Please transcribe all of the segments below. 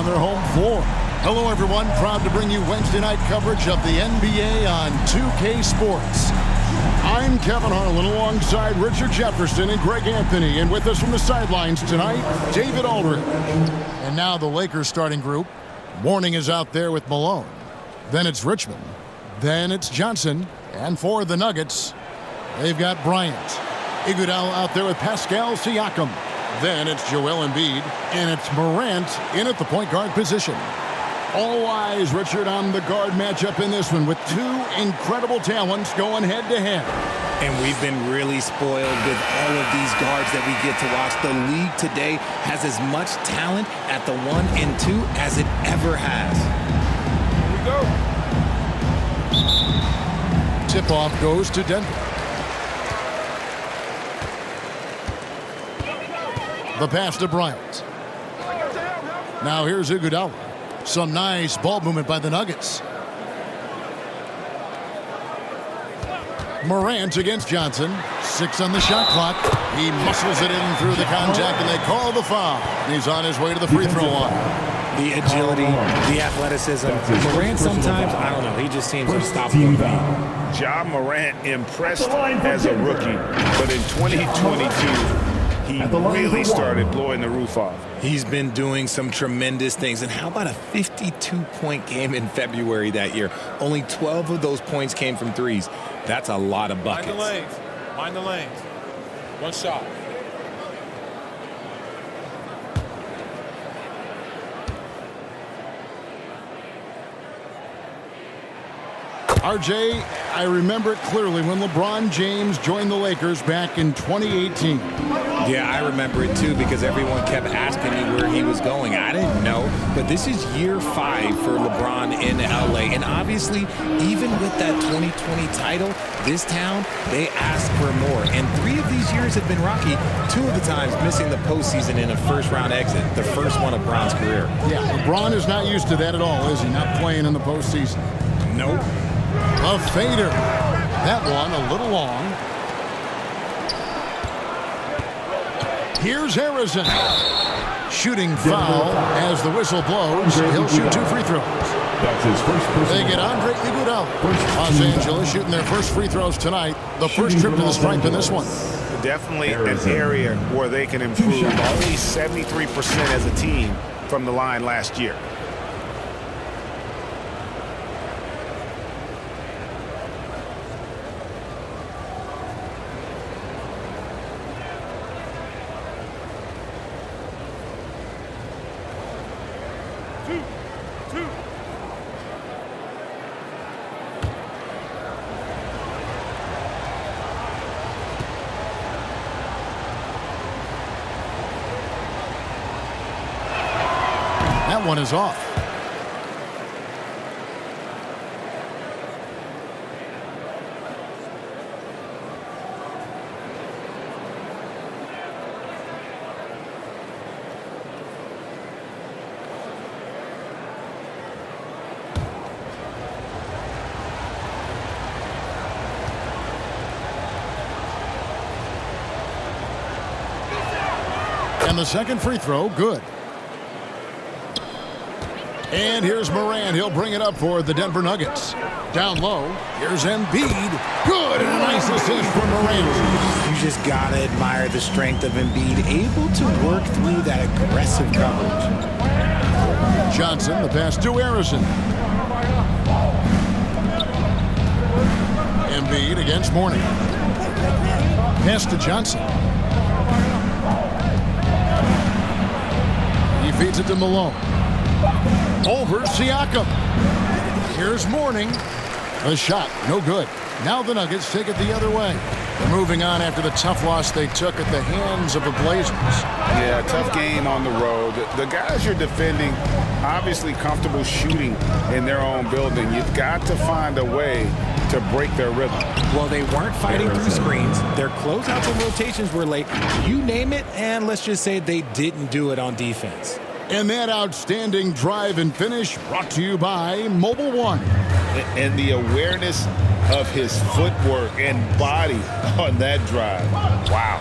on their home floor. Hello, everyone. Proud to bring you Wednesday night coverage of the NBA on 2K Sports. I'm Kevin Harlan alongside Richard Jefferson and Greg Anthony. And with us from the sidelines tonight, David Aldridge. And now the Lakers starting group. Mourning is out there with Malone. Then it's Richmond. Then it's Johnson. And for the Nuggets, they've got Bryant. Iguodala out there with Pascal Siakam. Then it's Joel Embiid. And it's Morant in at the point guard position. All eyes, Richard, on the guard matchup in this one with two incredible talents going head-to-head. And we've been really spoiled with all of these guards that we get to watch. The league today has as much talent at the 1 and 2 as it ever has. Here we go. Tip-off goes to Denver. The pass to Bryant. Now here's Iguodala. Some nice ball movement by the Nuggets. Morant against Johnson. 6 on the shot clock. He muscles it in through the contact, and they call the foul. He's on his way to the free throw line. The agility, the athleticism. Morant sometimes, I don't know, he just seems unstoppable to me. Ja Morant impressed as a rookie, but in 2022, he really started blowing the roof off. He's been doing some tremendous things. And how about a 52-point game in February that year? Only 12 of those points came from threes. That's a lot of buckets. Mind the lanes. Mind the lanes. One shot. RJ, I remember it clearly when LeBron James joined the Lakers back in 2018. Yeah, I remember it too because everyone kept asking me where he was going. I didn't know, but this is year 5 for LeBron in LA. And obviously, even with that 2020 title, this town, they asked for more. And 3 of these years have been rocky, 2 of the times missing the postseason in a first-round exit, the first one of Bron's career. Yeah, LeBron is not used to that at all, is he? Not playing in the postseason. Nope. A fader. That one a little long. Here's Harrison. Shooting foul as the whistle blows. He'll shoot 2 free throws. That's his first They get Andre Iguodala. Los Angeles shooting their first free throws tonight. The first trip to the stripe in this one. Definitely an area where they can improve. Only 73% as a team from the line last year. That one is off. And the second free throw, good. And here's Morant. He'll bring it up for the Denver Nuggets. Down low, here's Embiid. Good, and a nice assist from Morant. You just got to admire the strength of Embiid, able to work through that aggressive coverage. Johnson, the pass to Harrison. Embiid against Mourning. Pass to Johnson. He feeds it to Malone. Over Siakam. Here's Mourning. A shot, no good. Now the Nuggets take it the other way. They're moving on after the tough loss they took at the hands of the Blazers. Yeah, tough game on the road. The guys you're defending, obviously comfortable shooting in their own building. You've got to find a way to break their rhythm. Well, they weren't fighting through screens. Their closeouts and rotations were late. You name it, and let's just say they didn't do it on defense. And that outstanding drive and finish brought to you by Mobile One. And the awareness of his footwork and body on that drive. Wow.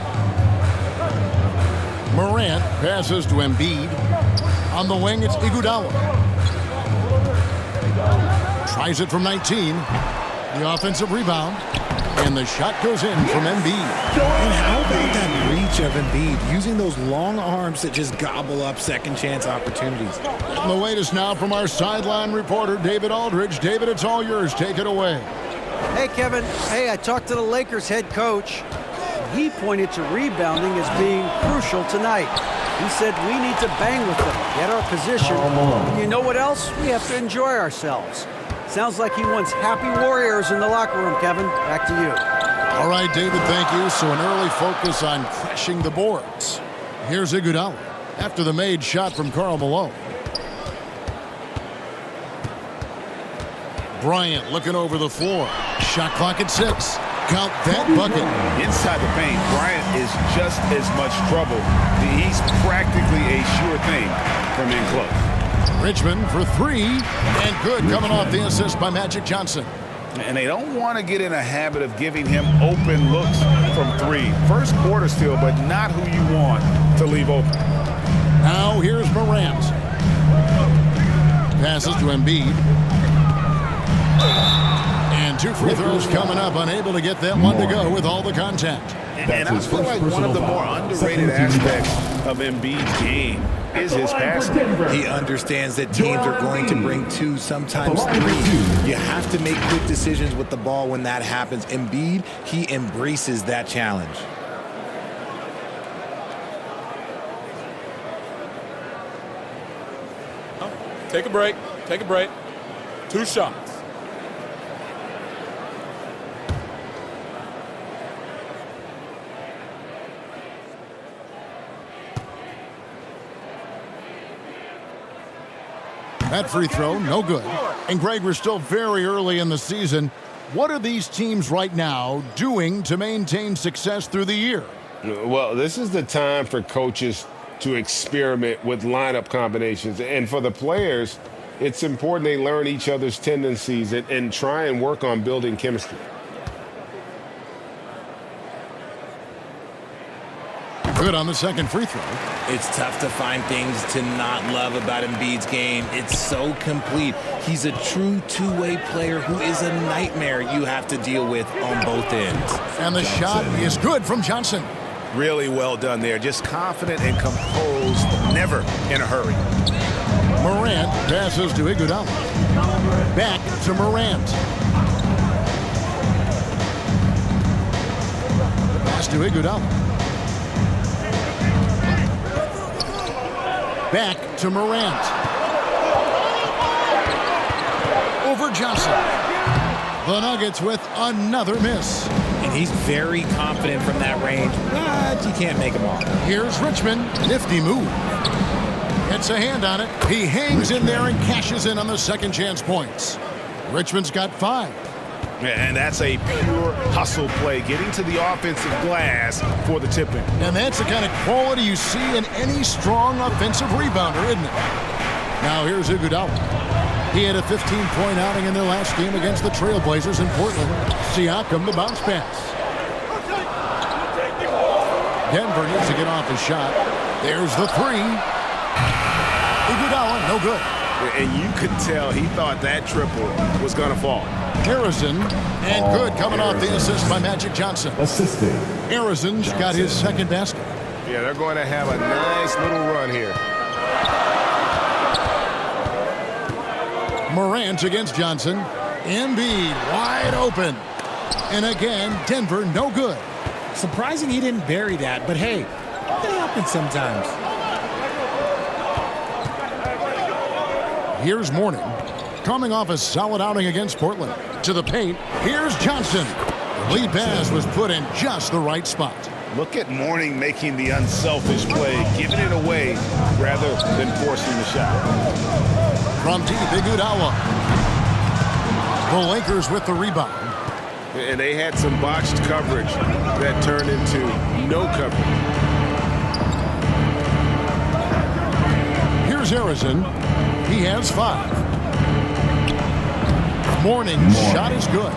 Morant passes to Embiid. On the wing, it's Iguodala. Tries it from 19. The offensive rebound. And the shot goes in from Embiid. And how about that reach of Embiid, using those long arms that just gobble up second chance opportunities. And the latest now from our sideline reporter, David Aldridge. David, it's all yours. Take it away. Hey, Kevin. Hey, I talked to the Lakers head coach. He pointed to rebounding as being crucial tonight. He said we need to bang with them, get our position. And you know what else? We have to enjoy ourselves. Sounds like he wants happy warriors in the locker room, Kevin. Back to you. All right, David, thank you. So an early focus on crashing the boards. Here's Iguodala after the made shot from Karl Malone. Bryant looking over the floor. Shot clock at 6. Count that bucket. Inside the paint, Bryant is just as much trouble. He's practically a sure thing from in close. Richmond for 3. And good, coming off the assist by Magic Johnson. And they don't want to get in a habit of giving him open looks from 3. First quarter still, but not who you want to leave open. Now here's Morant. Passes to Embiid. And 2 free throws coming up. Unable to get that one to go with all the contact. And I feel like one of the more underrated aspects of Embiid's game is his passing. He understands that teams are going to bring 2, sometimes 3. You have to make quick decisions with the ball when that happens. Embiid, he embraces that challenge. Take a break. Take a break. 2 shots. That free throw, no good. And Greg, we're still very early in the season. What are these teams right now doing to maintain success through the year? Well, this is the time for coaches to experiment with lineup combinations. And for the players, it's important they learn each other's tendencies and try and work on building chemistry. Good on the second free throw. It's tough to find things to not love about Embiid's game. It's so complete. He's a true two-way player who is a nightmare you have to deal with on both ends. And the shot is good from Johnson. Really well done there. Just confident and composed, never in a hurry. Morant passes to Iguodala. Back to Morant. Pass to Iguodala. Back to Morant. Over Johnson. The Nuggets with another miss. And he's very confident from that range, but you can't make him all. Here's Richmond. Nifty move. Gets a hand on it. He hangs in there and cashes in on the second chance points. Richmond's got 5. And that's a pure hustle play, getting to the offensive glass for the tip-in. And that's the kind of quality you see in any strong offensive rebounder, isn't it? Now here's Iguodala. He had a 15-point outing in their last game against the Trailblazers in Portland. Siakam, the bounce pass. Denver needs to get off his shot. There's the 3. Iguodala, no good. And you could tell he thought that triple was going to fall. Harrison, and good coming off the assist by Magic Johnson. Assisting. Harrison's got his second basket. Yeah, they're going to have a nice little run here. Morant against Johnson. Embiid wide open. And again, Denver no good. Surprising he didn't bury that, but hey, it happens sometimes. Here's Mourning, coming off a solid outing against Portland. To the paint, here's Johnson. The lead pass was put in just the right spot. Look at Mourning making the unselfish play, giving it away rather than forcing the shot. From deep, Iguodala. The Lakers with the rebound. And they had some botched coverage that turned into no coverage. Here's Harrison. He has 5. Mourning's shot is good.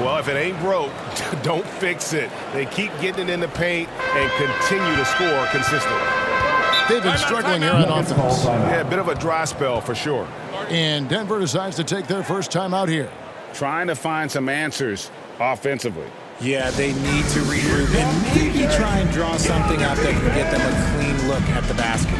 Well, if it ain't broke, don't fix it. They keep getting it in the paint and continue to score consistently. They've been struggling here on offense. Yeah, a bit of a dry spell for sure. And Denver decides to take their first time out here. Trying to find some answers offensively. Yeah, they need to regroup and maybe try and draw something up that can get them a clean look at the basket.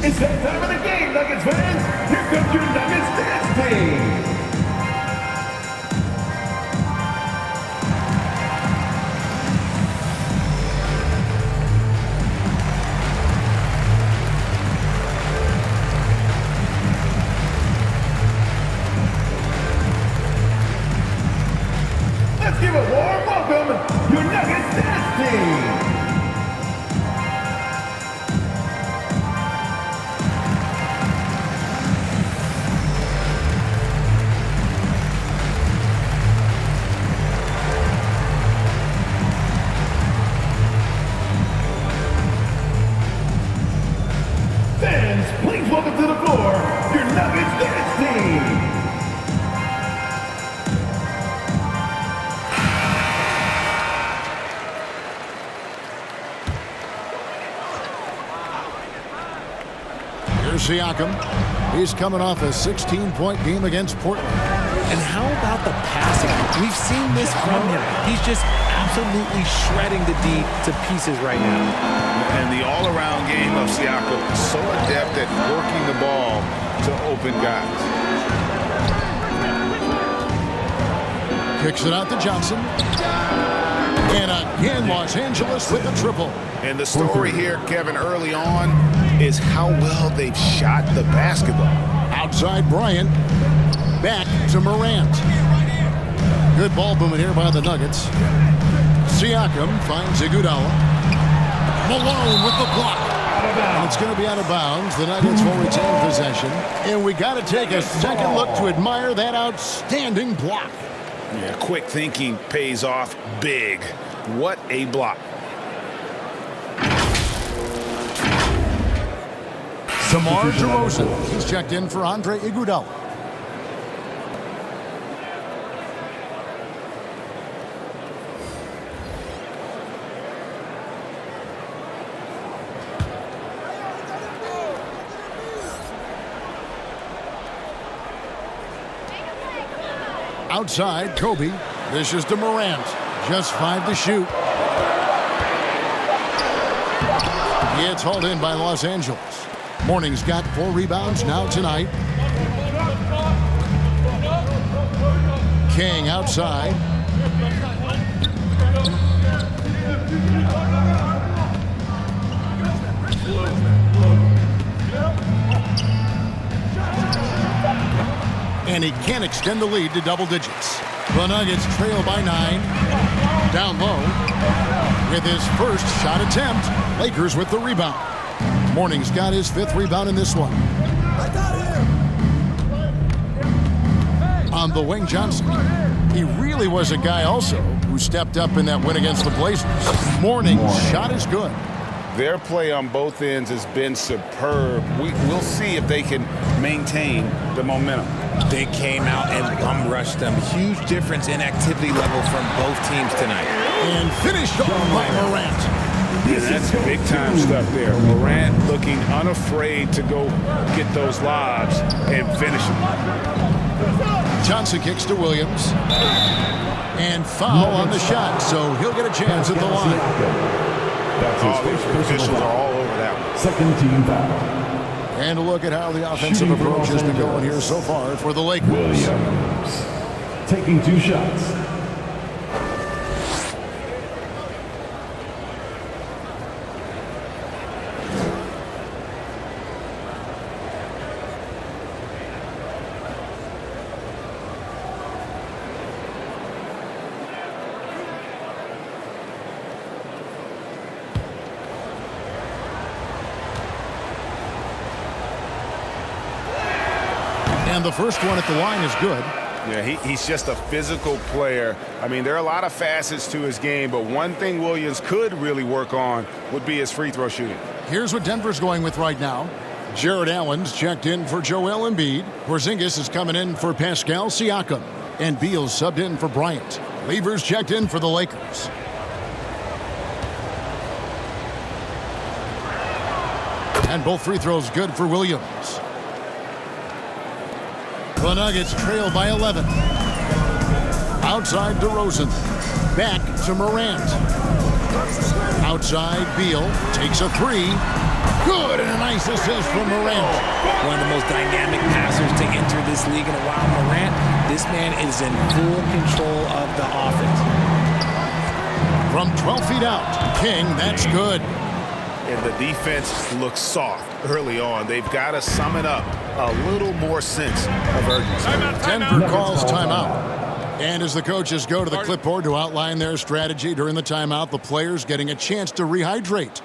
It's that time of the game, Nuggets fans. Here comes your Nuggets dance team. Let's give a warm welcome, your Nuggets dance team. Fans, please welcome to the floor your Nuggets dance team. Here's Siakam. He's coming off a 16-point game against Portland. And how about the passing? We've seen this from him. He's just absolutely shredding the D to pieces right now. And the all-around game of Siakam, so adept at working the ball to open guys. Kicks it out to Johnson. And again, Los Angeles with a triple. And the story here, Kevin, early on is how well they've shot the basketball. Outside Bryant. Back to Morant. Good ball movement here by the Nuggets. Siakam finds Iguodala. Malone with the block. And it's going to be out of bounds. The Nuggets will retain possession. And we got to take a second look to admire that outstanding block. Yeah, quick thinking pays off big. What a block. DeMar DeRozan. He's checked in for Andre Iguodala. Outside, Kobe. This is to Morant. Just 5 to shoot. It's hauled in by Los Angeles. Morning's got 4 rebounds now tonight. King outside. And he can't extend the lead to double digits. The Nuggets trail by 9. Down low. With his first shot attempt, Lakers with the rebound. Morning's got his 5th rebound in this one. On the wing, Johnson. He really was a guy also who stepped up in that win against the Blazers. Morning's shot is good. Their play on both ends has been superb. We'll see if they can maintain the momentum. They came out and bum rushed them. Huge difference in activity level from both teams tonight. And finished off by Morant. Yeah, that's big time stuff there. Morant looking unafraid to go get those lobs and finish them. Johnson kicks to Williams. And foul on the shot, so he'll get a chance at the line. The officials are all over that one. Second team foul. And a look at how the offensive approach has been going here so far for the Lakers. Williams taking 2 shots. And the first one at the line is good. Yeah, he's just a physical player. I mean, there are a lot of facets to his game, but one thing Williams could really work on would be his free throw shooting. Here's what Denver's going with right now. Jared Allen's checked in for Joel Embiid. Porzingis is coming in for Pascal Siakam. And Beal's subbed in for Bryant. Lever's checked in for the Lakers. And both free throws good for Williams. The Nuggets trail by 11. Outside DeRozan. Back to Morant. Outside Beal. Takes a three. Good, and a nice assist from Morant. One of the most dynamic passers to enter this league in a while. Morant, this man is in full control of the offense. From 12 feet out, King, that's good. And the defense looks soft early on. They've got to sum it up a little more sense of urgency. Denver calls timeout. And as the coaches go to the clipboard to outline their strategy during the timeout, the players getting a chance to rehydrate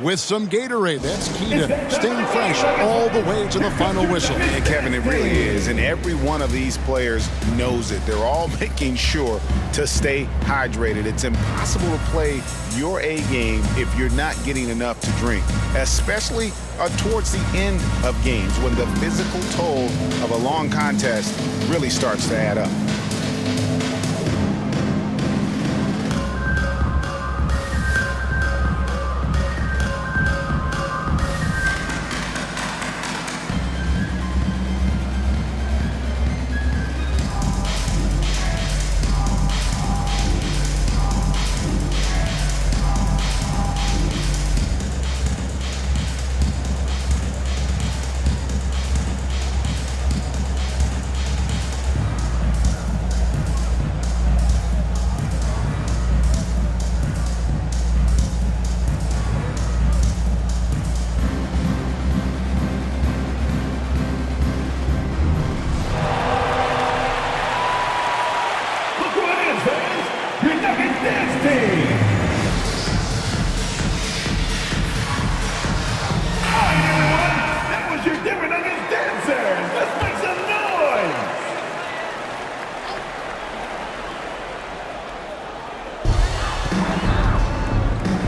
with some Gatorade. That's key to staying fresh all the way to the final whistle. And Kevin, it really is. And every one of these players knows it. They're all making sure to stay hydrated. It's impossible to play your A game if you're not getting enough to drink, especially towards the end of games when the physical toll of a long contest really starts to add up.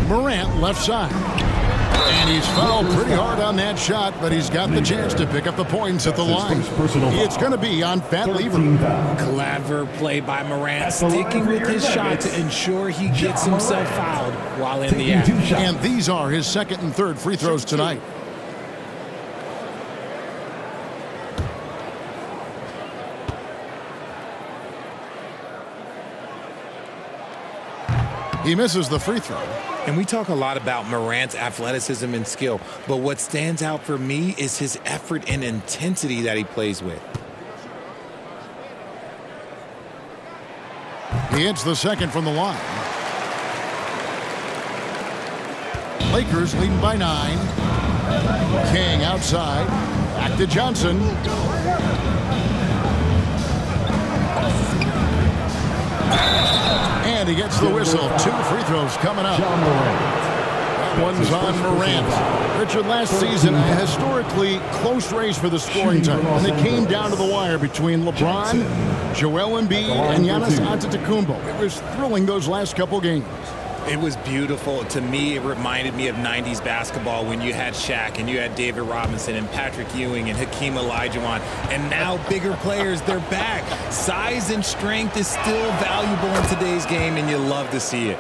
Morant left side. And he's fouled pretty hard on that shot, but he's got the chance to pick up the points at the line. It's going to be on Pat Lever. Clever play by Morant, sticking with his shot to ensure he gets himself fouled while in the act. And these are his second and third free throws tonight. He misses the free throw. And we talk a lot about Morant's athleticism and skill, but what stands out for me is his effort and intensity that he plays with. He hits the second from the line. Lakers leading by 9. King outside. Back to Johnson. And he gets the whistle. 2 free throws coming up. That one's on Morant. Richard, last season, a historically close race for the scoring title. And it came down to the wire between LeBron, Joel Embiid, and Giannis Antetokounmpo. It was thrilling those last couple games. It was beautiful. To me, it reminded me of 90s basketball when you had Shaq and you had David Robinson and Patrick Ewing and Hakeem Olajuwon. And now bigger players, they're back. Size and strength is still valuable in today's game, and you love to see it.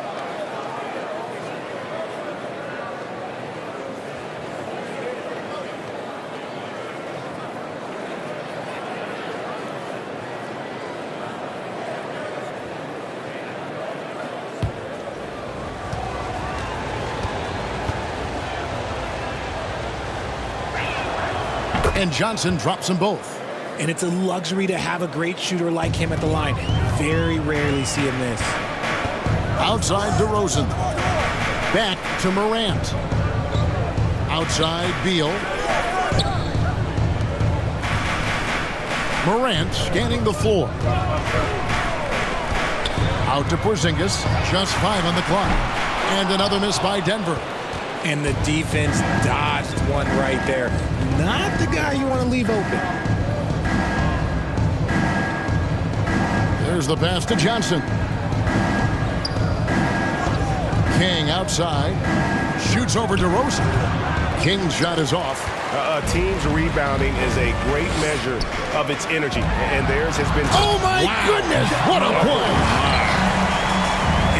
And Johnson drops them both. And it's a luxury to have a great shooter like him at the line. Very rarely see him miss. Outside DeRozan. Back to Morant. Outside Beal. Morant scanning the floor. Out to Porzingis. Just 5 on the clock. And another miss by Denver. And the defense dodged one right there. Not the guy you want to leave open. Here's the pass to Johnson. King outside. Shoots over DeRozan. King's shot is off. A team's rebounding is a great measure of its energy, and theirs has been... Oh, my goodness! What a play!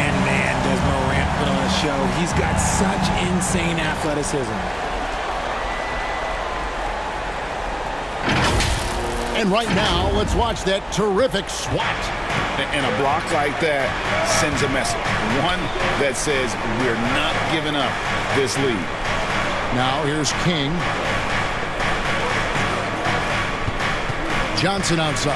And man, does Morant put on a show. He's got such insane athleticism. And right now, let's watch that terrific swat. And a block like that sends a message. One that says we're not giving up this lead. Now here's King. Johnson outside.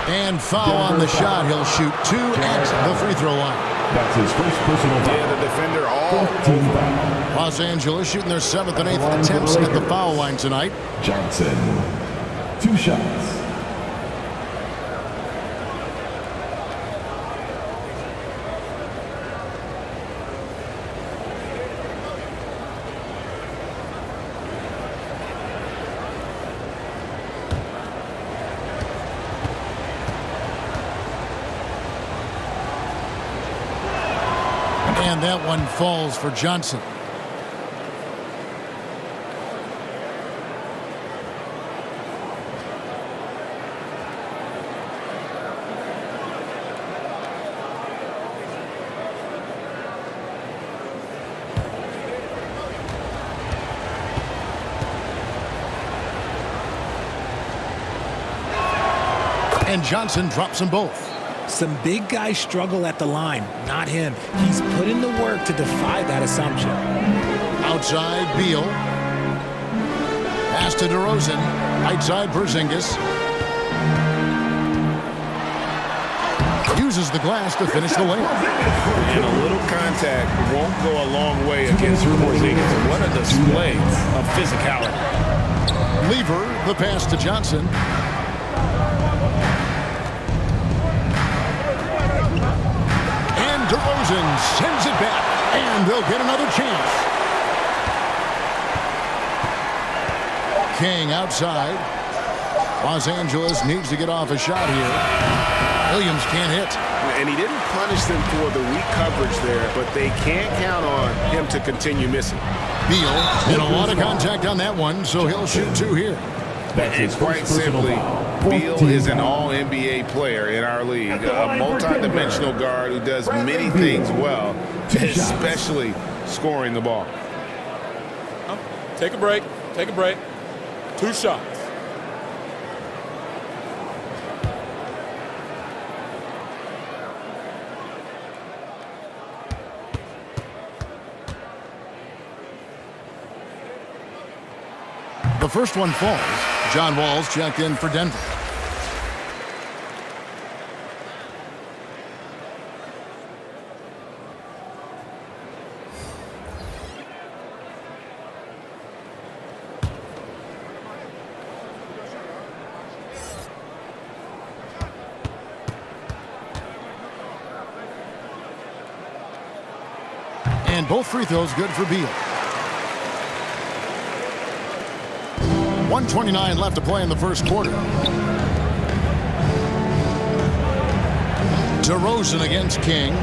And foul on the shot. He'll shoot 2 at the free throw line. That's his first personal foul. Yeah, the defender all 14 foul. Los Angeles shooting their 7th and 8th attempts at the foul line tonight. Johnson. 2 shots. And that one falls for Johnson. And Johnson drops them both. Some big guys struggle at the line, not him. He's put in the work to defy that assumption. Outside, Beal. Pass to DeRozan. Right side, Porzingis. Uses the glass to finish the layup. And a little contact won't go a long way against Porzingis. What a display of physicality. Lever, the pass to Johnson. And DeRozan sends it back. And they'll get another chance. King outside. Los Angeles needs to get off a shot here. Williams can't hit. And he didn't punish them for the weak coverage there, but they can't count on him to continue missing. Beal and a lot of contact on that one, so he'll shoot 2 here. And quite simply, Beal is an all-NBA player in our league, a multi-dimensional guard who does many things well, especially scoring the ball. Take a break. Take a break. 2 shots. The first one falls. John Wall's checked in for Denver. And both free throws good for Beal. 1:29 left to play in the first quarter. DeRozan against King.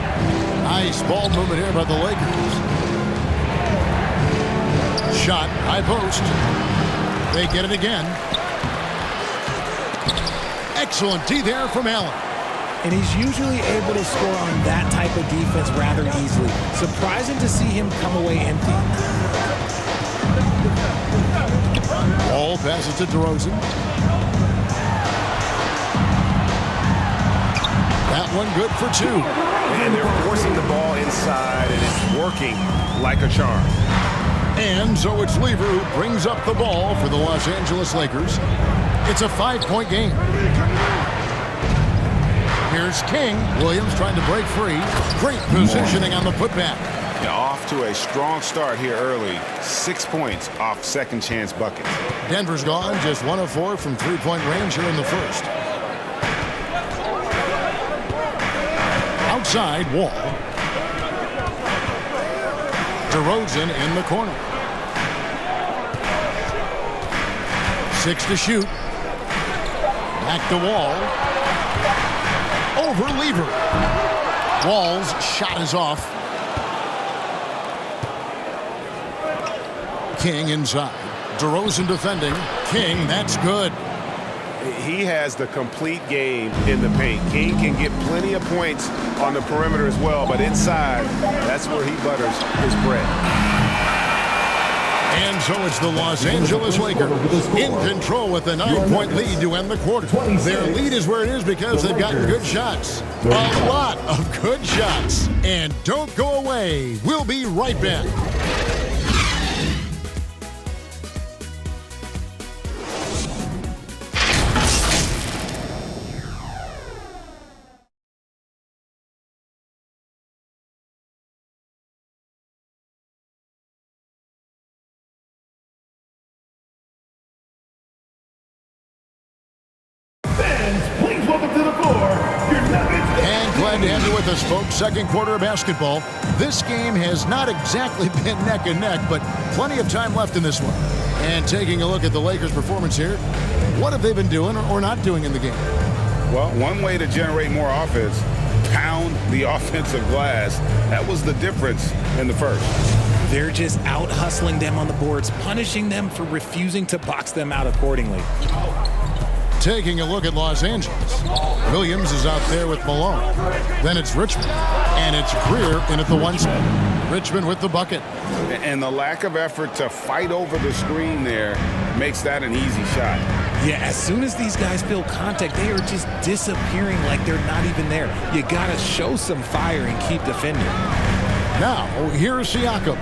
Nice ball movement here by the Lakers. Shot, high post. They get it again. Excellent D there from Allen. And he's usually able to score on that type of defense rather easily. Surprising to see him come away empty. Ball passes to DeRozan. That one good for 2. And they're forcing the ball inside, and it's working like a charm. And so it's Lever who brings up the ball for the Los Angeles Lakers. It's a 5-point game. Here's King. Williams trying to break free. Great positioning on the putback. Off to a strong start here early. 6 points off second chance buckets. Denver's gone just 1 of 4 from 3-point range here in the first. Outside, Wall. DeRozan in the corner. 6 to shoot. Back to Wall. Over Lever. Wall's shot is off. King inside. DeRozan defending. King, that's good. He has the complete game in the paint. King can get plenty of points on the perimeter as well, but inside, that's where he butters his bread. And so it's the Los Angeles Lakers in control with a 9-point lead to end the quarter. Their lead is where it is because they've gotten good shots. A lot of good shots. And don't go away. We'll be right back. Please welcome to the floor, your Nuggets. And glad to have you with us, folks. Second quarter of basketball. This game has not exactly been neck and neck, but plenty of time left in this one. And taking a look at the Lakers' performance here, what have they been doing or not doing in the game? Well, one way to generate more offense, pound the offensive glass. That was the difference in the first. They're just out hustling them on the boards, punishing them for refusing to box them out accordingly. Taking a look at Los Angeles. Williams is out there with Malone. Then it's Richmond. And it's Greer in at the 1 spot. Richmond with the bucket. And the lack of effort to fight over the screen there makes that an easy shot. Yeah, as soon as these guys feel contact, they are just disappearing like they're not even there. You got to show some fire and keep defending. Now, here's Siakam.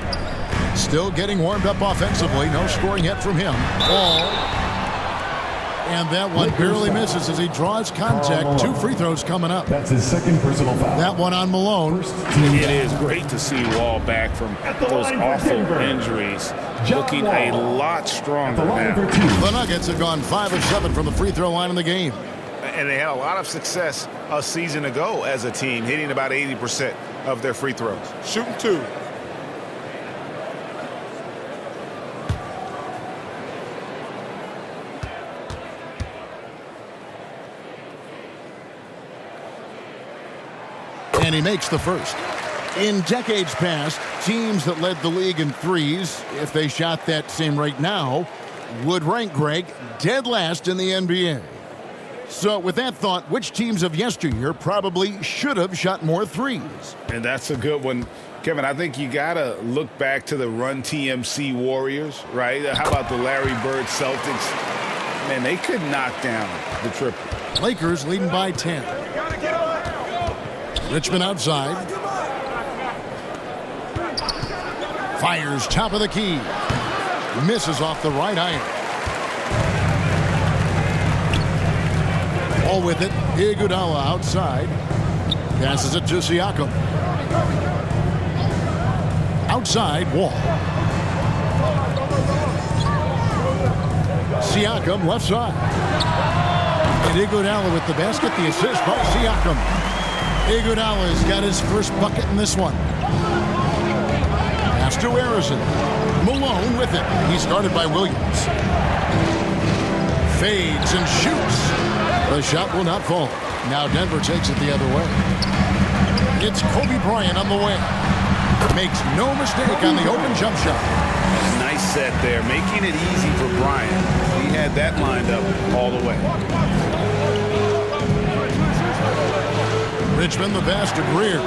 Still getting warmed up offensively. No scoring yet from him. Ball. And that one barely misses as he draws contact. 2 free throws coming up. That's his second personal foul. That one on Malone. It is great to see Wall back from those awful injuries, looking a lot stronger now. The Nuggets have gone 5 of 7 from the free throw line in the game. And they had a lot of success a season ago as a team, hitting about 80% of their free throws. Shooting 2. And he makes the first. In decades past, teams that led the league in threes, if they shot that same rate now, would rank, Greg, dead last in the NBA. So with that thought, which teams of yesteryear probably should have shot more threes? And that's a good one. Kevin, I think you got to look back to the Run TMC Warriors, right? How about the Larry Bird Celtics? Man, they could knock down the triple. Lakers leading by 10. Richmond outside. Fires top of the key. Misses off the right iron. All with it. Iguodala outside. Passes it to Siakam. Outside, Wall. Siakam left side. And Iguodala with the basket. The assist by Siakam. Iguodala's got his first bucket in this one. Pass to Harrison. Malone with it. He started by Williams. Fades and shoots. The shot will not fall. Now Denver takes it the other way. It's Kobe Bryant on the wing. Makes no mistake on the open jump shot. Nice set there, making it easy for Bryant. He had that lined up all the way. Richmond the pass to Greer.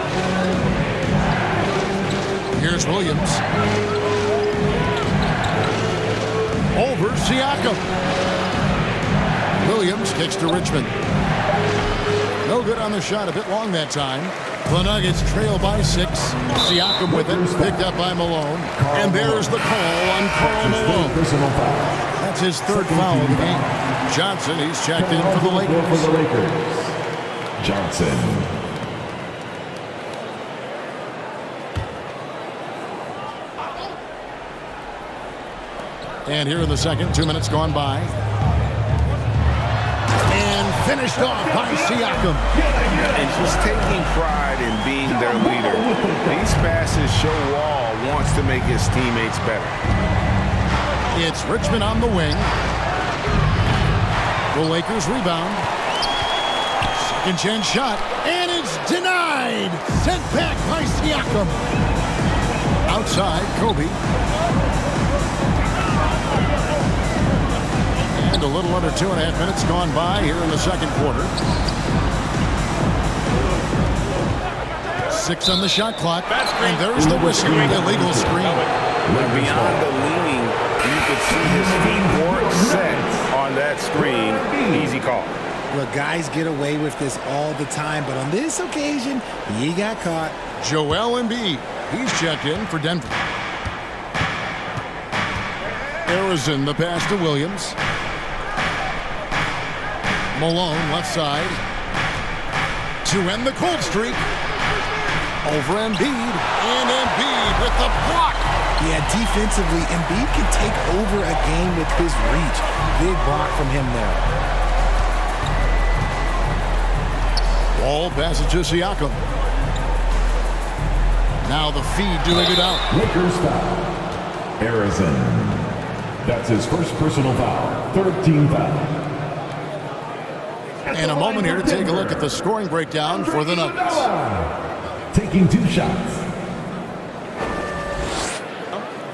Here's Williams. Over Siakam. Williams kicks to Richmond. No good on the shot, a bit long that time. The Nuggets trail by 6. Siakam with it, picked up by Malone. And there's the call on Karl Malone. That's his third foul of the game. Johnson, he's checked in for the Lakers. Johnson. And here in the second, 2 minutes gone by. And finished off by Siakam. And just taking pride in being their leader. These passes show Wall wants to make his teammates better. It's Richmond on the wing. The Lakers rebound. Second chance shot, and it's denied. Sent back by Siakam. Outside, Kobe. And a little under 2.5 minutes gone by here in the second quarter. 6 on the shot clock. And there's the whistle. Illegal screen. Beyond the leaning, you could see his feet weren't set on that screen. Easy call. Look, guys get away with this all the time, but on this occasion, he got caught. Joel Embiid. He's checked in for Denver. Harrison, the pass to Williams. Malone, left side. To end the cold streak. Over Embiid. And Embiid with the block. Yeah, defensively, Embiid can take over a game with his reach. Big block from him there. Wall passes to Siakam. Now the feed to Iguodala. Lakers foul. Harrison. That's his first personal foul. Third team foul. And a moment here to take a look at the scoring breakdown for the Nuggets. Taking 2 shots.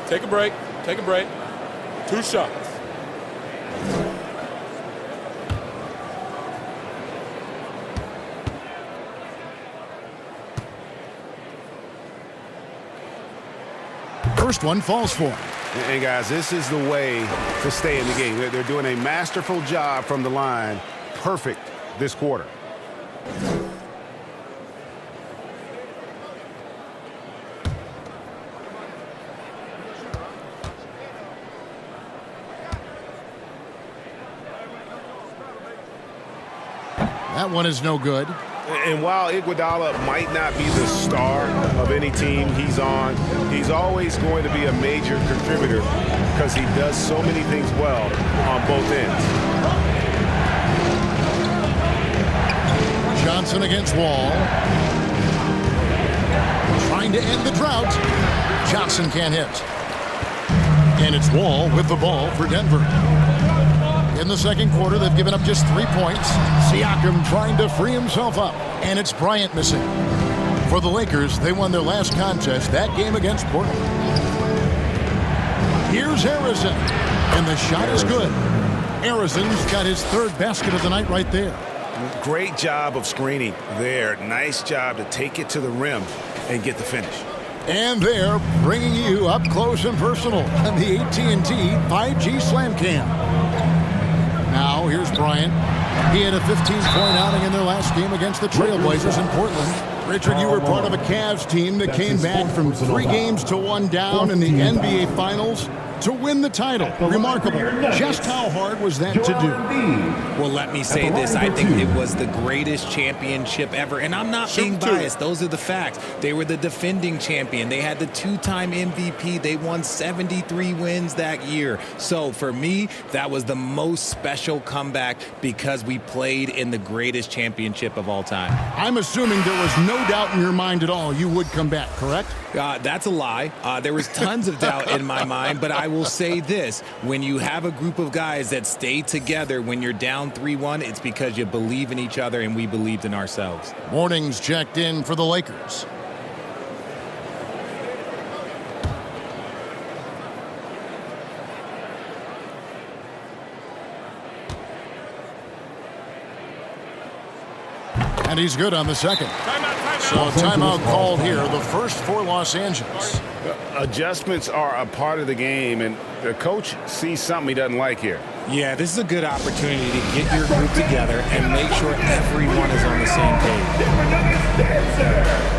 Take a break. Take a break. 2 shots. First one falls for him. And guys, this is the way to stay in the game. They're doing a masterful job from the line. Perfect this quarter. That one is no good. And while Iguodala might not be the star of any team he's on, he's always going to be a major contributor because he does so many things well on both ends. Johnson against Wall. Trying to end the drought. Johnson can't hit. And it's Wall with the ball for Denver. In the second quarter, they've given up just 3 points. Siakam trying to free himself up. And it's Bryant missing. For the Lakers, they won their last contest, that game against Portland. Here's Harrison. And the shot is good. Harrison's got his 3rd basket of the night right there. Great job of screening there. Nice job to take it to the rim and get the finish. And they're bringing you up close and personal on the AT&T 5G Slam Cam. Now, here's Bryant. He had a 15-point outing in their last game against the Trailblazers in Portland. Richard, you were part of a Cavs team that came back from 3 games to 1 down in the NBA Finals to win the title. Remarkable. Just how hard was that to do? Well, let me say this. I think it was the greatest championship ever. And I'm not being biased. Those are the facts. They were the defending champion. They had the 2-time MVP. They won 73 wins that year. So for me, that was the most special comeback because we played in the greatest championship of all time. I'm assuming there was no doubt in your mind at all you would come back, correct? That's a lie. There was tons of doubt in my mind, but I will say this. When you have a group of guys that stay together when you're down 3-1, it's because you believe in each other and we believed in ourselves. Morning's checked in for the Lakers. And he's good on the second. So timeout called here, the first for Los Angeles. Adjustments are a part of the game, and the coach sees something he doesn't like here. Yeah, this is a good opportunity to get your group together and make sure everyone is on the same page. Denver Nuggets dancer.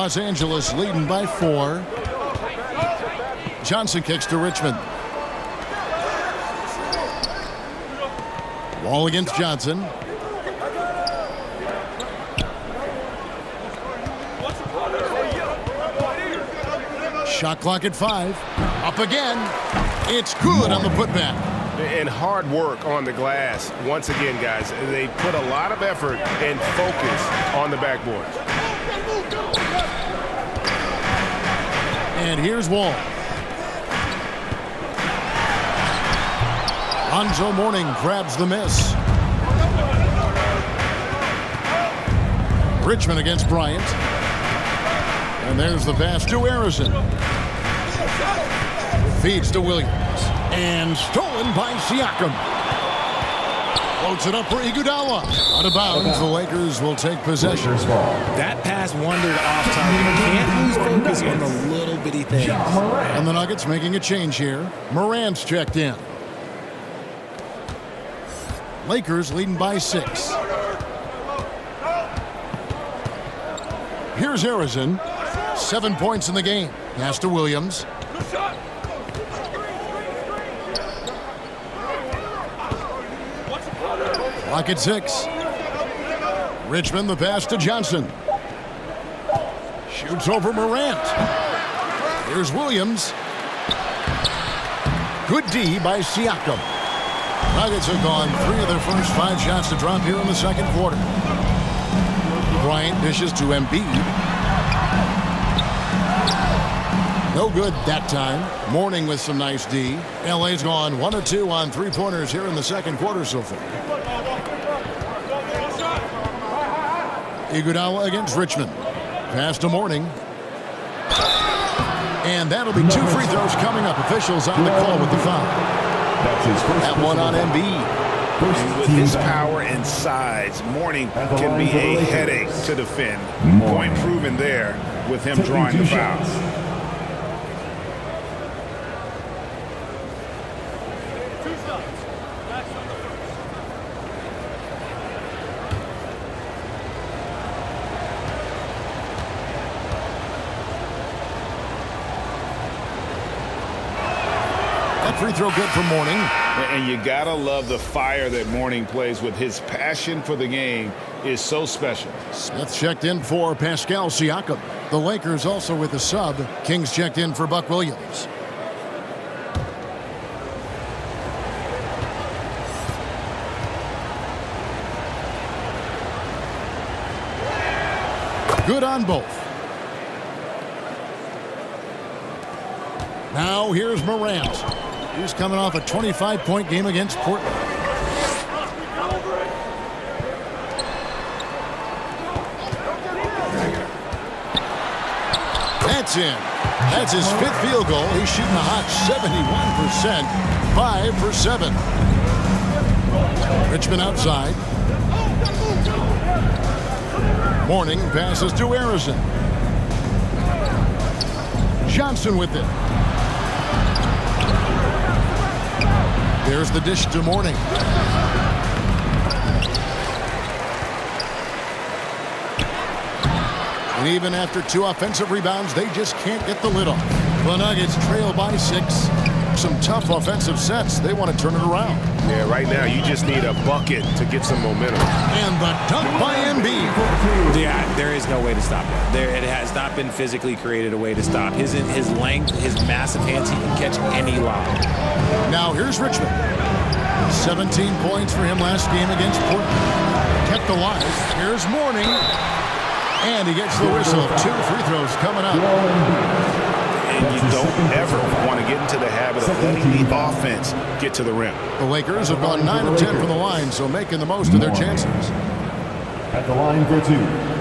Los Angeles leading by 4. Johnson kicks to Richmond. Wall against Johnson. Shot clock at 5. Up again. It's good on the putback. And hard work on the glass. Once again, guys, they put a lot of effort and focus on the backboard. And here's Wall. Lonzo Mourning grabs the miss. Richmond against Bryant. And there's the pass to Harrison. Feeds to Williams. And stolen by Siakam. Floats it up for Iguodala. Out of bounds, the Lakers will take possession. That pass wandered off target. Can't lose focus on the little bitty things. And the Nuggets making a change here. Morant's checked in. Lakers leading by 6. Here's Harrison. 7 points in the game. Pass to Williams. Clock at 6. Richmond the pass to Johnson. Shoots over Morant. Here's Williams. Good D by Siakam. Nuggets have gone 3 of their first 5 shots to drop here in the second quarter. Bryant dishes to Embiid. No good that time. Mourning with some nice D. LA's gone 1 of 2 on 3-pointers here in the second quarter so far. Iguodala against Richmond. Pass to Mourning. And that'll be 2 free throws coming up. Officials on the call with the foul. That's his first That one on Embiid. First With team his foul. power and size, Mourning At the can line be for the a Lakers. headache to defend. Mourning. Point proven there with him Taking drawing 2 the foul. shots. That free throw good for Mourning. And you gotta love the fire that Mourning plays with. His passion for the game is so special. Smith checked in for Pascal Siakam. The Lakers also with a sub. Kings checked in for Buck Williams. Good on both. Now here's Morant. He's coming off a 25-point game against Portland. That's in. That's his 5th field goal. He's shooting a hot 71%. 5 for 7. Richmond outside. Mourning passes to Harrison. Johnson with it. There's the dish to Mourning. And even after 2 offensive rebounds, they just can't get the lid off. The Nuggets trail by 6. Some tough offensive sets. They want to turn it around. Yeah, right now you just need a bucket to get some momentum. And the dunk by Embiid. Yeah, there is no way to stop that. It has not been physically created a way to stop. His length, his massive hands, he can catch any lob. Now here's Richmond. 17 points for him last game against Portland. Kept alive. Here's Mourning. And he gets the whistle. 2 free throws coming up. And you don't ever want to get into the habit of letting the offense get to the rim. The Lakers have gone 9 of 10 from the line, so making the most of their chances. At the line for 2.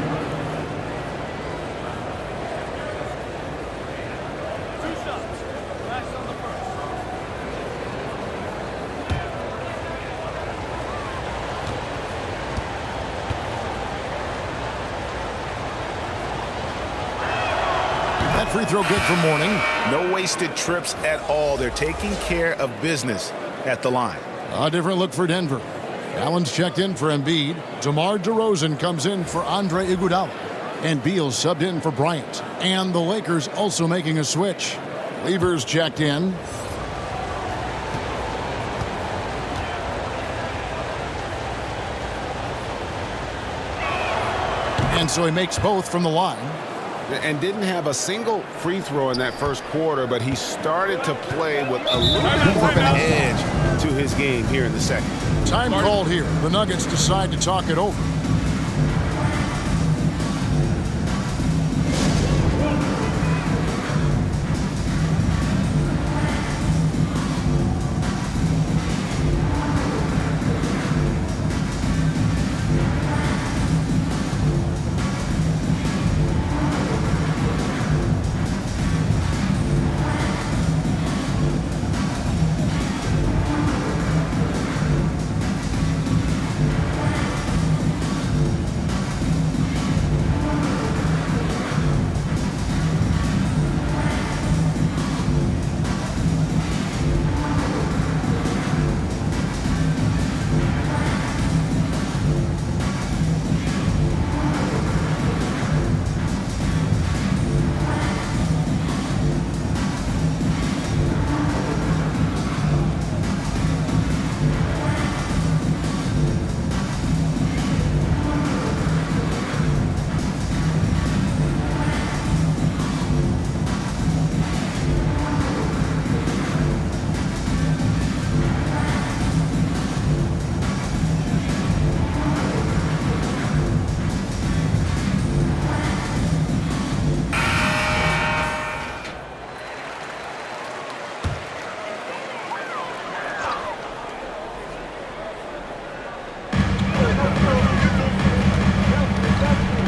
Free throw good for Mourning. No wasted trips at all. They're taking care of business at the line. A different look for Denver. Allen's checked in for Embiid. DeMar DeRozan comes in for Andre Iguodala. And Beal subbed in for Bryant. And the Lakers also making a switch. Lever's checked in. And so he makes both from the line. And didn't have a single free throw in that first quarter, but he started to play with a little bit more of an edge to his game here in the second. Time called here. The Nuggets decide to talk it over.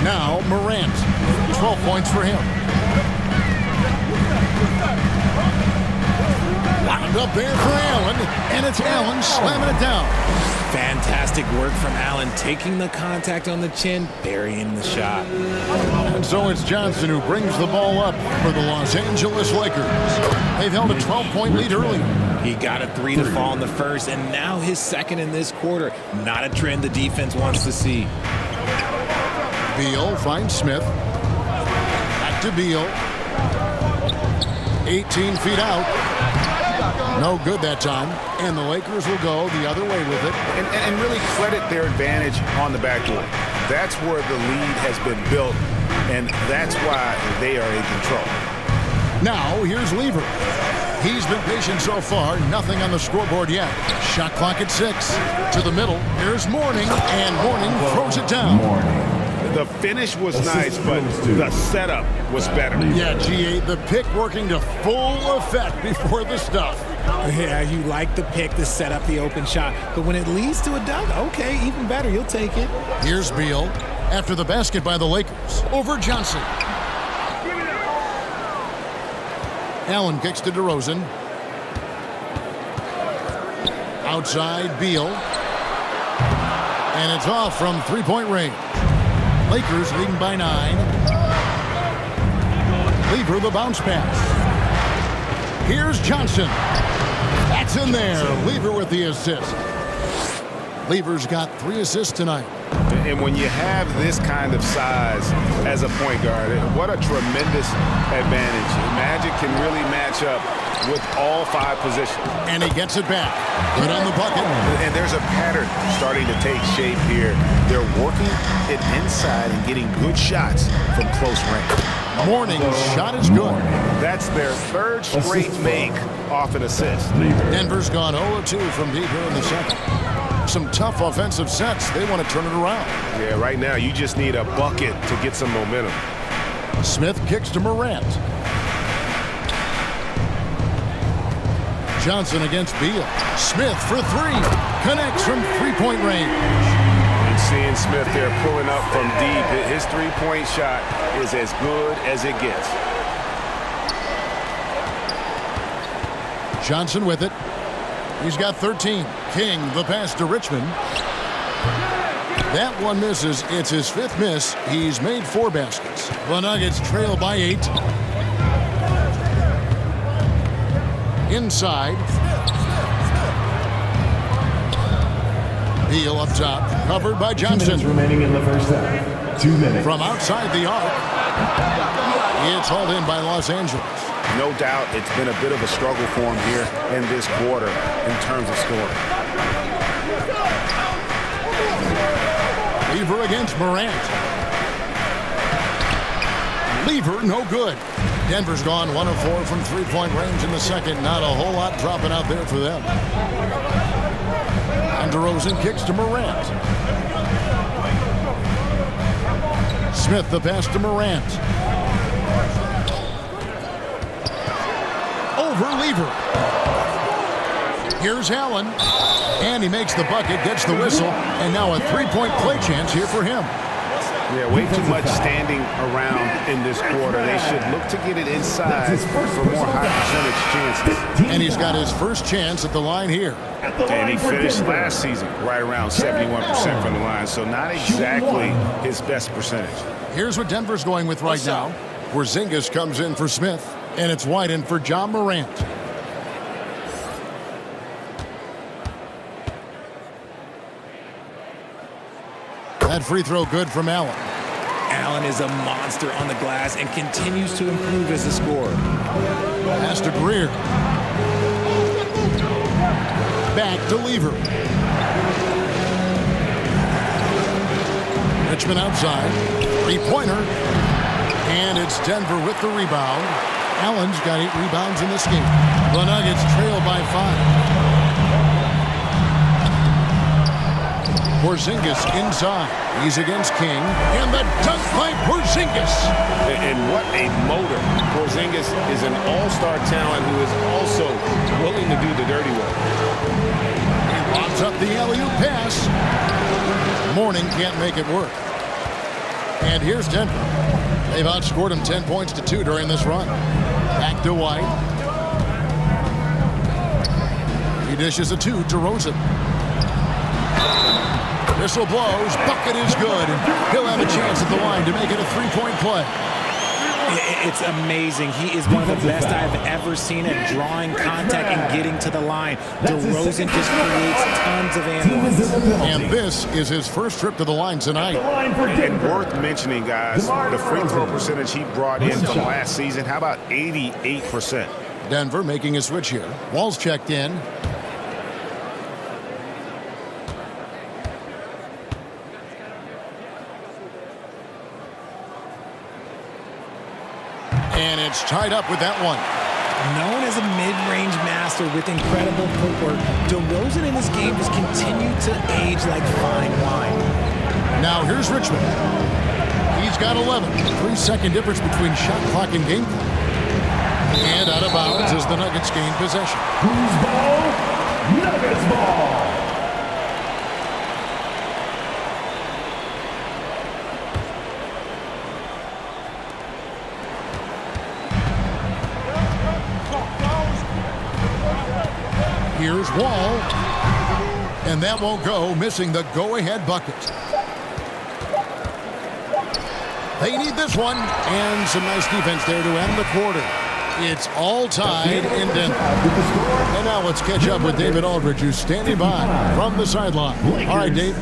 Now Morant, 12 points for him. Wound up there for Allen, and it's Allen slamming it down. Fantastic work from Allen, taking the contact on the chin, burying the shot. And so it's Johnson who brings the ball up for the Los Angeles Lakers. They've held a 12-point lead earlier. He got a 3 to fall in the first, and now his second in this quarter. Not a trend the defense wants to see. Beal finds Smith. Back to Beal. 18 feet out. No good that time. And the Lakers will go the other way with it. And really credit their advantage on the backboard. That's where the lead has been built, and that's why they are in control. Now, here's Lever. He's been patient so far. Nothing on the scoreboard yet. Shot clock at 6. To the middle. Here's Mourning, and Mourning throws it down. The finish was nice, but the setup was better. Yeah, G8, the pick working to full effect before the stuff. Yeah, you like the pick to set up the open shot, but when it leads to a dunk, okay, even better, you'll take it. Here's Beal after the basket by the Lakers. Over Johnson. Allen kicks to DeRozan. Outside, Beal. And it's off from three-point range. Lakers leading by 9. Lever the bounce pass. Here's Johnson. That's in there. Lever with the assist. Lever's got 3 assists tonight. And when you have this kind of size as a point guard, what a tremendous advantage. Magic can really match up with all 5 positions. And he gets it back. Good on the bucket. And there's a pattern starting to take shape here. They're working it inside and getting good shots from close range. Mourning's shot is good. That's their 3rd straight make off an assist. Denver's gone 0-2 from deep here in the second. Some tough offensive sets. They want to turn it around. Yeah, right now you just need a bucket to get some momentum. Smith kicks to Morant. Johnson against Beal. Smith for 3. Connects from three-point range. And seeing Smith there pulling up from deep, his three-point shot is as good as it gets. Johnson with it. He's got 13. King, the pass to Richmond. That one misses. It's his 5th miss. He's made 4 baskets. The Nuggets trail by 8. Inside. Beal up top. Covered by 2 Johnson. minutes remaining in the first half. 2 minutes. From outside the arc, it's hauled in by Los Angeles. No doubt it's been a bit of a struggle for him here in this quarter in terms of scoring. Lever against Morant. Lever, no good. Denver's gone 1 of 4 from three-point range in the second. Not a whole lot dropping out there for them. And DeRozan kicks to Morant. Smith the pass to Morant. Over Lever. Here's Allen. And he makes the bucket, gets the whistle, and now a three-point play chance here for him. Yeah, way too much standing around in this quarter. They should look to get it inside for more high percentage chances. And he's got his first chance at the line here. And he finished last season right around 71% from the line, so not exactly his best percentage. Here's what Denver's going with right now. Porzingis comes in for Smith, and it's Wyden for John Morant. That free throw good from Allen. Allen is a monster on the glass and continues to improve as a scorer. Pass to Greer. Back to Lever. Richmond outside. Three-pointer. And it's Denver with the rebound. Allen's got 8 rebounds in this game. The Nuggets trail by 5. Porzingis inside. He's against King. And the dunk by Porzingis. And what a motor. Porzingis is an all-star talent who is also willing to do the dirty work. He lobs up the alley-oop pass. Mourning can't make it work. And here's Denver. They've outscored him 10 points to 2 during this run. Back to White. He dishes a 2 to Rosen. Whistle blows. Bucket is good. And he'll have a chance at the line to make it a three-point play. It's amazing. He is one of the best I've ever seen at drawing contact and getting to the line. DeRozan just creates tons of angles. And this is his first trip to the line tonight. And worth mentioning, guys, the free throw percentage he brought in from last season. How about 88%? Denver making a switch here. Wall's checked in. And it's tied up with that one. Known as a mid-range master with incredible footwork, DeRozan in this game just continued to age like fine wine. Now here's Richmond. He's got 11. 3-second difference between shot clock and game clock. And out of bounds as the Nuggets gain possession. Who's ball? Nuggets ball. Here's Wall. And that won't go, missing the go-ahead bucket. They need this one. And some nice defense there to end the quarter. It's all tied in Denver. And now let's catch up with David Aldridge, who's standing by from the sideline. All right, Dave.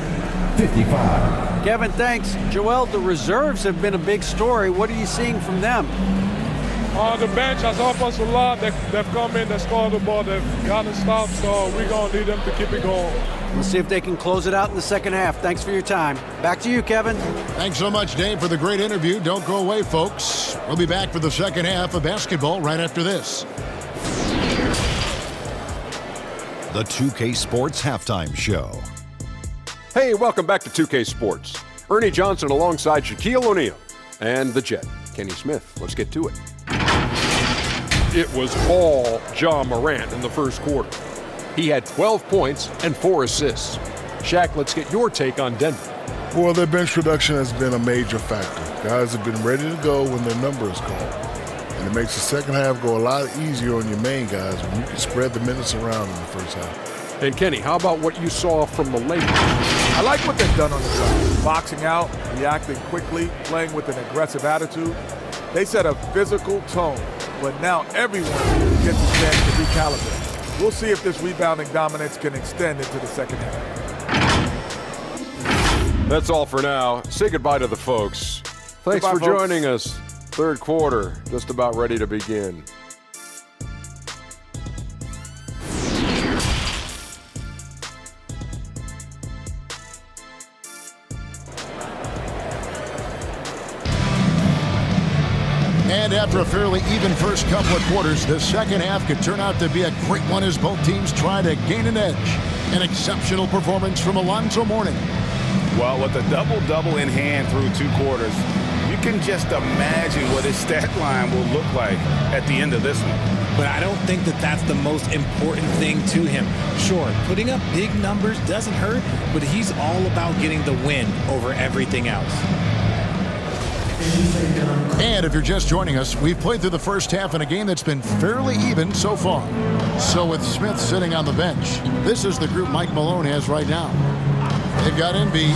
55. Kevin, thanks. Joel, the reserves have been a big story. What are you seeing from them? On the bench, as offensive line, they've come in, they scored the ball, they've gotten stopped, so we're going to need them to keep it going. We'll see if they can close it out in the second half. Thanks for your time. Back to you, Kevin. Thanks so much, Dave, for the great interview. Don't go away, folks. We'll be back for the second half of basketball right after this. The 2K Sports Halftime Show. Hey, welcome back to 2K Sports. Ernie Johnson alongside Shaquille O'Neal and the Jet, Kenny Smith. Let's get to it. It was all John Morant in the first quarter. He had 12 points and 4 assists. Shaq, let's get your take on Denver. Well, their bench production has been a major factor. Guys have been ready to go when their number is called. And it makes the second half go a lot easier on your main guys when you can spread the minutes around in the first half. And Kenny, how about what you saw from the Lakers? I like what they've done on the drive. Boxing out, reacting quickly, playing with an aggressive attitude. They set a physical tone, but now everyone gets a chance to recalibrate. We'll see if this rebounding dominance can extend into the second half. That's all for now. Say goodbye to the folks. Thanks Goodbye, for folks. joining us. Third quarter, just about ready to begin. And after a fairly even first couple of quarters, the second half could turn out to be a great one as both teams try to gain an edge. An exceptional performance from Alonzo Mourning. Well, with a double-double in hand through 2 quarters, you can just imagine what his stat line will look like at the end of this one. But I don't think that that's the most important thing to him. Sure, putting up big numbers doesn't hurt, but he's all about getting the win over everything else. And if you're just joining us, we've played through the first half in a game that's been fairly even so far. So with Smith sitting on the bench, this is the group Mike Malone has right now. They've got Embiid.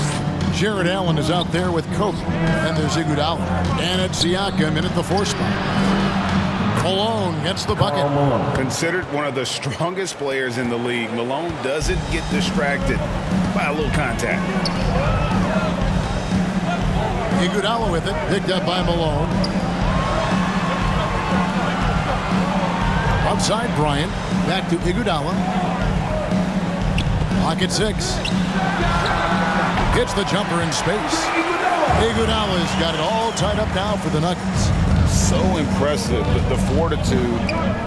Jared Allen is out there with Kobe. And there's Iguodala. And it's Siakam in at the 4 spot. Malone gets the bucket. Considered one of the strongest players in the league, Malone doesn't get distracted by a little contact. Iguodala with it, picked up by Malone. Outside Bryant, back to Iguodala. Lock at 6. Hits the jumper in space. Iguodala's got it all tied up now for the Nuggets. So impressive, the fortitude,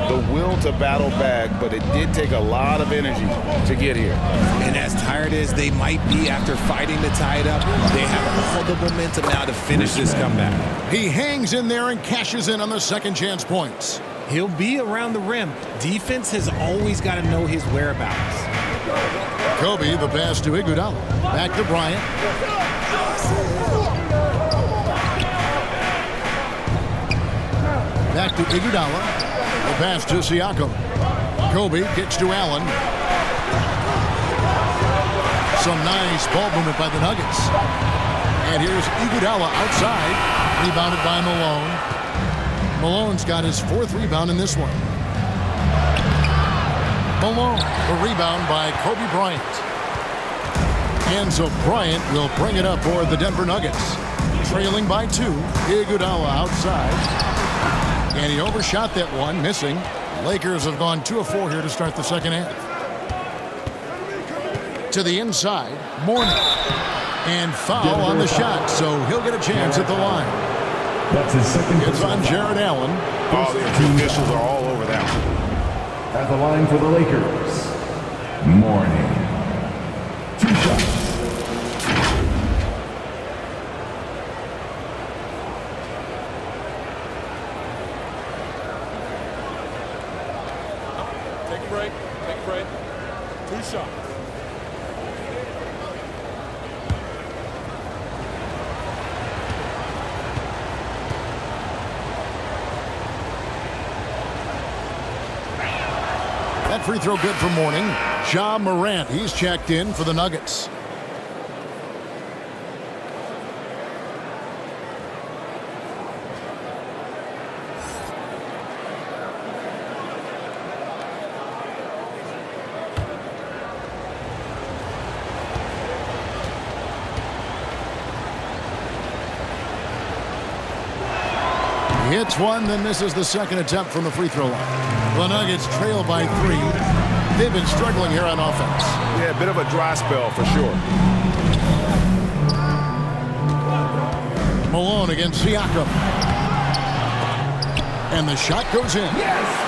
the will to battle back, but it did take a lot of energy to get here. And as tired as they might be after fighting to tie it up, they have all the momentum now to finish this comeback. He hangs in there and cashes in on the second chance points. He'll be around the rim. Defense has always got to know his whereabouts. Kobe, the pass to Iguodala. Back to Bryant. Back to Iguodala. The pass to Siakam. Kobe kicks to Allen. Some nice ball movement by the Nuggets. And here's Iguodala outside. Rebounded by Malone. Malone's got his 4th rebound in this one. Malone, the rebound by Kobe Bryant. And so Bryant will bring it up for the Denver Nuggets. Trailing by 2. Iguodala outside. And he overshot that one, missing. Lakers have gone 2 of 4 here to start the second half. To the inside, Mourning. And foul on the shot, so he'll get a chance at the line. That's his second. It's on Jared Allen. Oh, the officials are all over that one. At the line for the Lakers, Mourning. 2 shots. Take a break. 2 shots. That free throw good for Mourning. Ja Morant, he's checked in for the Nuggets. He hits one, then misses the second attempt from the free throw line. The Nuggets trail by 3. They've been struggling here on offense. Yeah, a bit of a dry spell for sure. Malone against Siakam. And the shot goes in.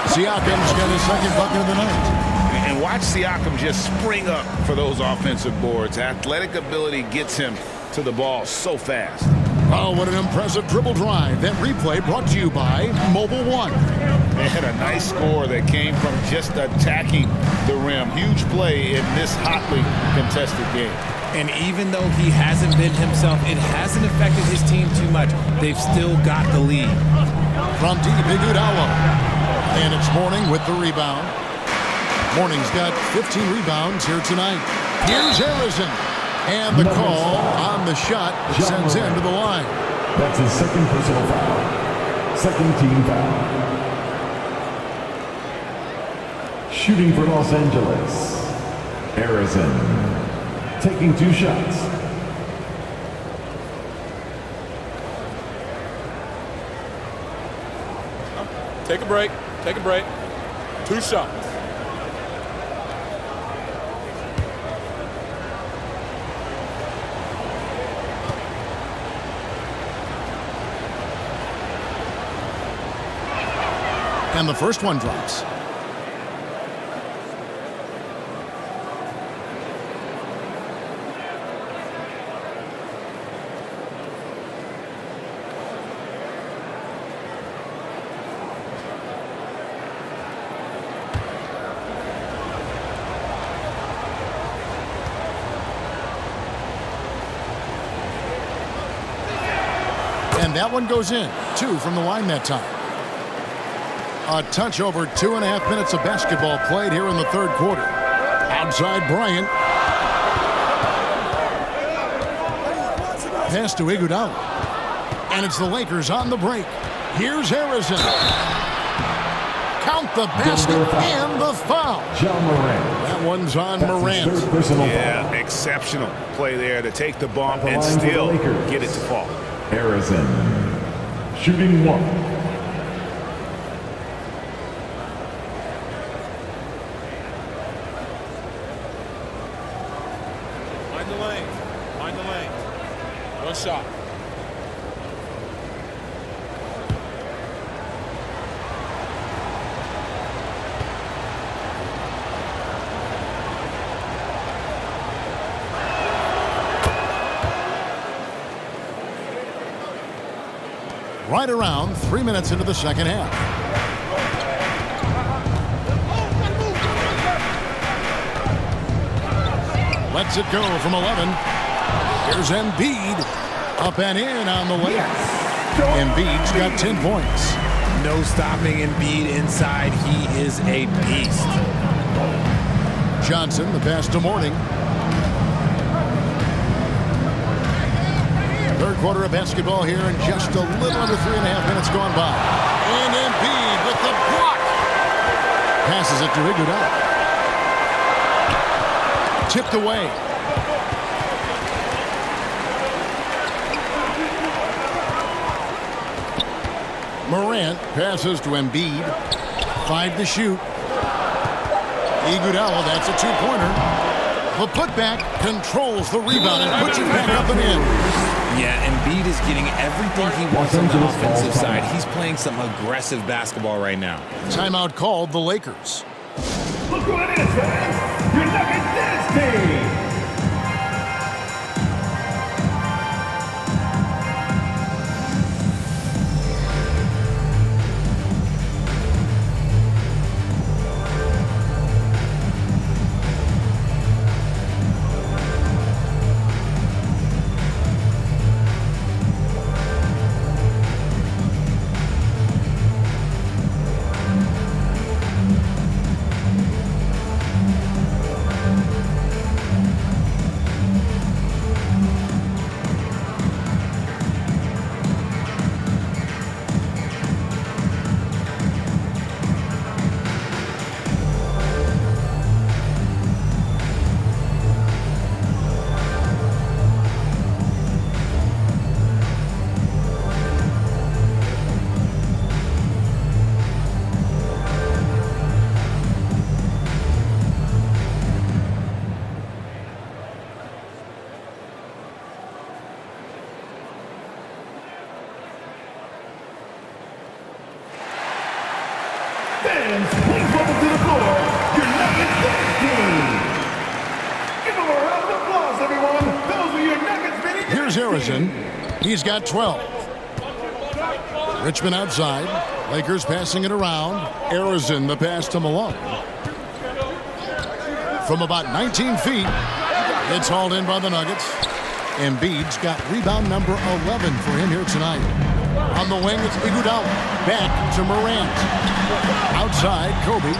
Siakam's got his second bucket of the night. And watch Siakam just spring up for those offensive boards. Athletic ability gets him to the ball so fast. Oh, what an impressive dribble drive. That replay brought to you by Mobile One. They had a nice score that came from just attacking the rim. Huge play in this hotly contested game. And even though he hasn't been himself, it hasn't affected his team too much. They've still got the lead. From deep, Iguodala. And it's Mourning with the rebound. Mourning's got 15 rebounds here tonight. Here's Harrison. And the call on the shot that sends him to the line. That's his second personal foul. Second team foul. Shooting for Los Angeles, Harrison. Taking 2 shots. Take a break. Take a break. 2 shots. And the first one drops. And that one goes in. 2 from the line that time. A touch over 2.5 minutes of basketball played here in the third quarter. Outside Bryant. Pass to Iguodala. And it's the Lakers on the break. Here's Harrison. Count the basket and the foul. John Morant. That one's on Morant. Yeah, exceptional play there to take the bump and still get it to fall. Harrison. Shooting 1. Find the lane. 1 shot. Right around 3 minutes into the second half. Lets it go from 11. Here's Embiid. Up and in on the way. Embiid's got 10 points. No stopping Embiid inside. He is a beast. Johnson, the pass to Mourning. Third quarter of basketball here and just a little under 3.5 minutes gone by. And Embiid with the block. Passes it to Iguodala. Tipped away. Morant passes to Embiid. 5 to shoot. Iguodala, that's a 2-pointer. The putback controls the rebound and puts it back up and in. Yeah, Embiid is getting everything he wants on the offensive side. He's playing some aggressive basketball right now. Timeout called the Lakers. Look what it is, fans. Your Nuggets Dynasty. Fans, please welcome to the floor your Nuggets Dynasty. Give them a round of applause, everyone. Those are your Nuggets Dynasty. Here's Harrison. He's got 12. Richmond outside. Lakers passing it around. Harrison, the pass to Malone. From about 19 feet, it's hauled in by the Nuggets. Embiid's got rebound number 11 for him here tonight. On the wing, it's Iguodala. Back to Morant. Outside, Kobe.